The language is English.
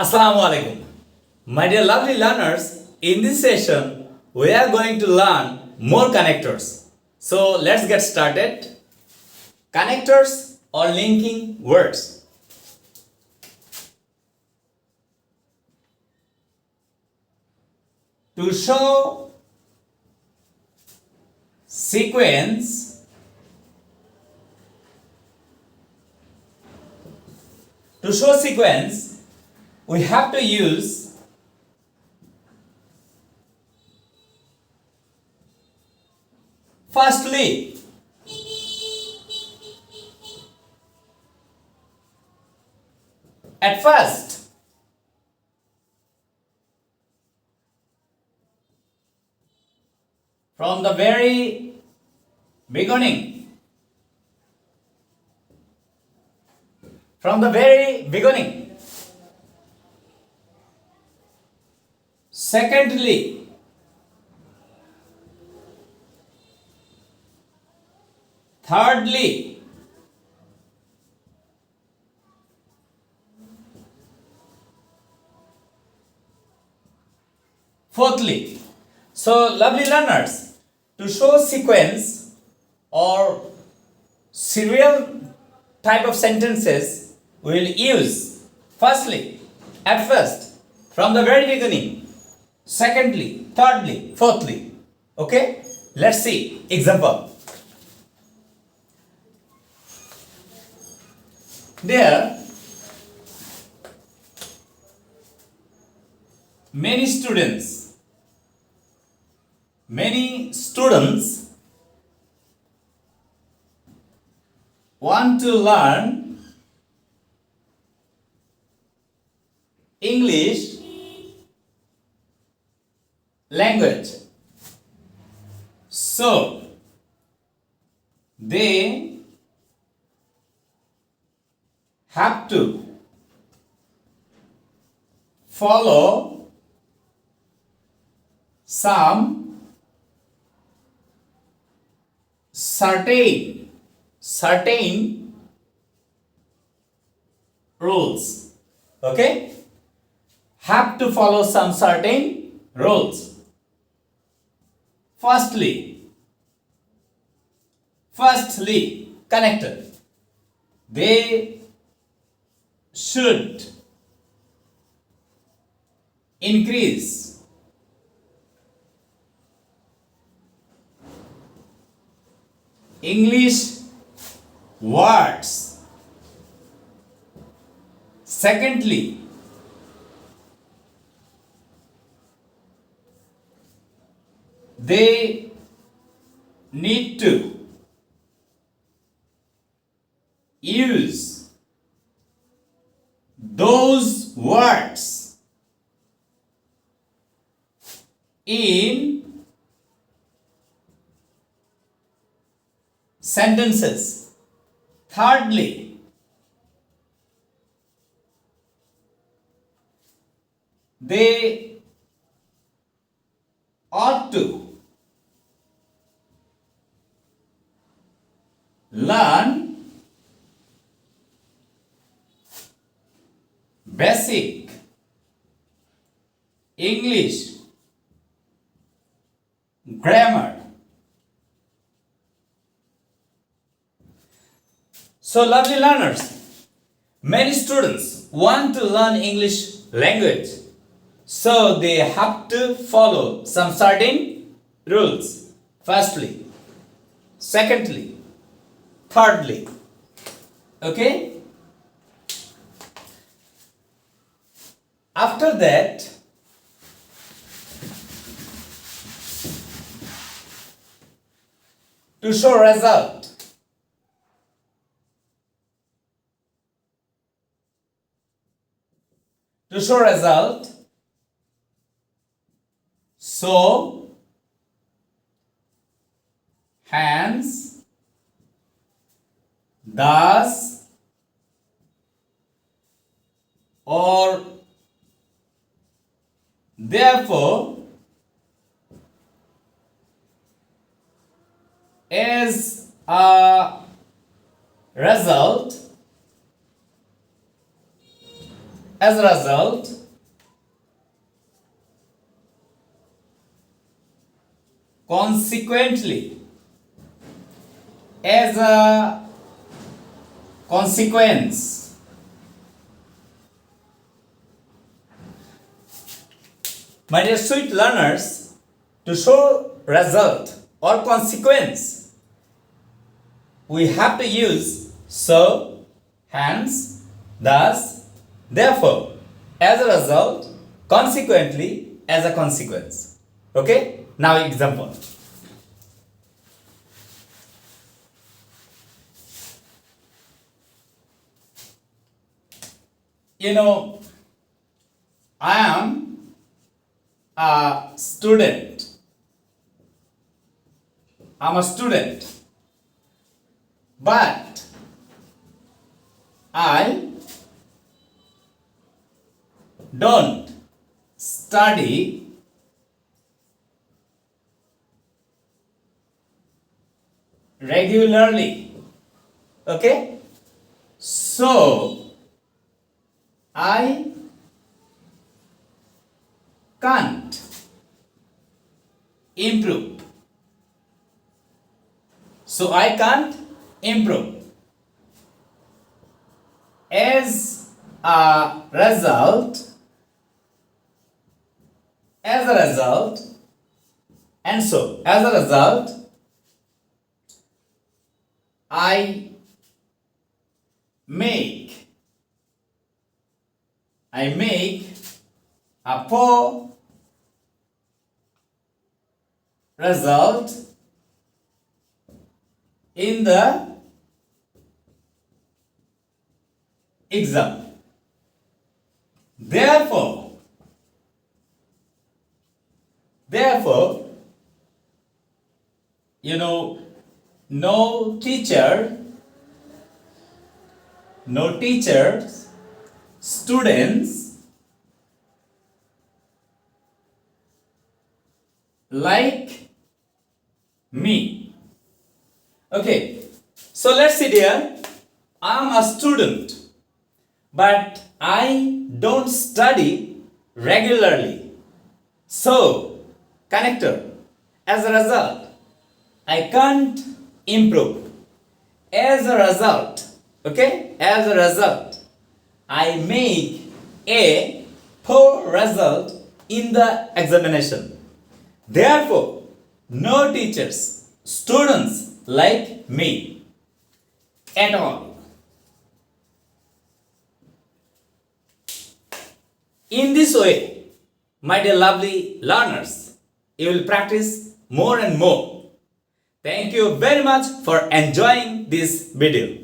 Assalamu alaikum. My dear lovely learners, in this session we are going to learn more connectors. So let's get started. Connectors or linking words. To show sequence, we have to use firstly. At first, from the very beginning, secondly, thirdly, fourthly. So, lovely learners, to show sequence or serial type of sentences, we will use firstly, at first, from the very beginning, secondly, thirdly, fourthly. Okay? Let's see example. There, many students want to learn English language. So, they have to follow some certain rules. Okay? Have to follow some certain rules. Firstly, connected. They should increase English words. Secondly, they need to use those words in sentences. Thirdly, they ought to learn basic English grammar. So, lovely learners, many students want to learn English language. So, they have to follow some certain rules. Firstly, secondly, thirdly. Okay? After that, to show result, so hence, thus, or therefore, as a result, As a result, consequently, as a consequence, my dear sweet learners, to show result or consequence, we have to use so, hence, thus, therefore, as a result, consequently, as a consequence. Okay? Now example. You know, I am a student. I'm a student. But I don't study regularly. Okay? So, I can't improve. So, I can't improve. As a result, and so as a result, I make a poor result in the exam. Therefore, you know, no teachers, students like me. Okay, so let's see here. I'm a student, but I don't study regularly. So, connector. As a result, I can't improve. As a result, okay? As a result, I make a poor result in the examination. Therefore, no teachers, students like me at all. In this way, my dear lovely learners, you will practice more and more. Thank you very much for enjoying this video.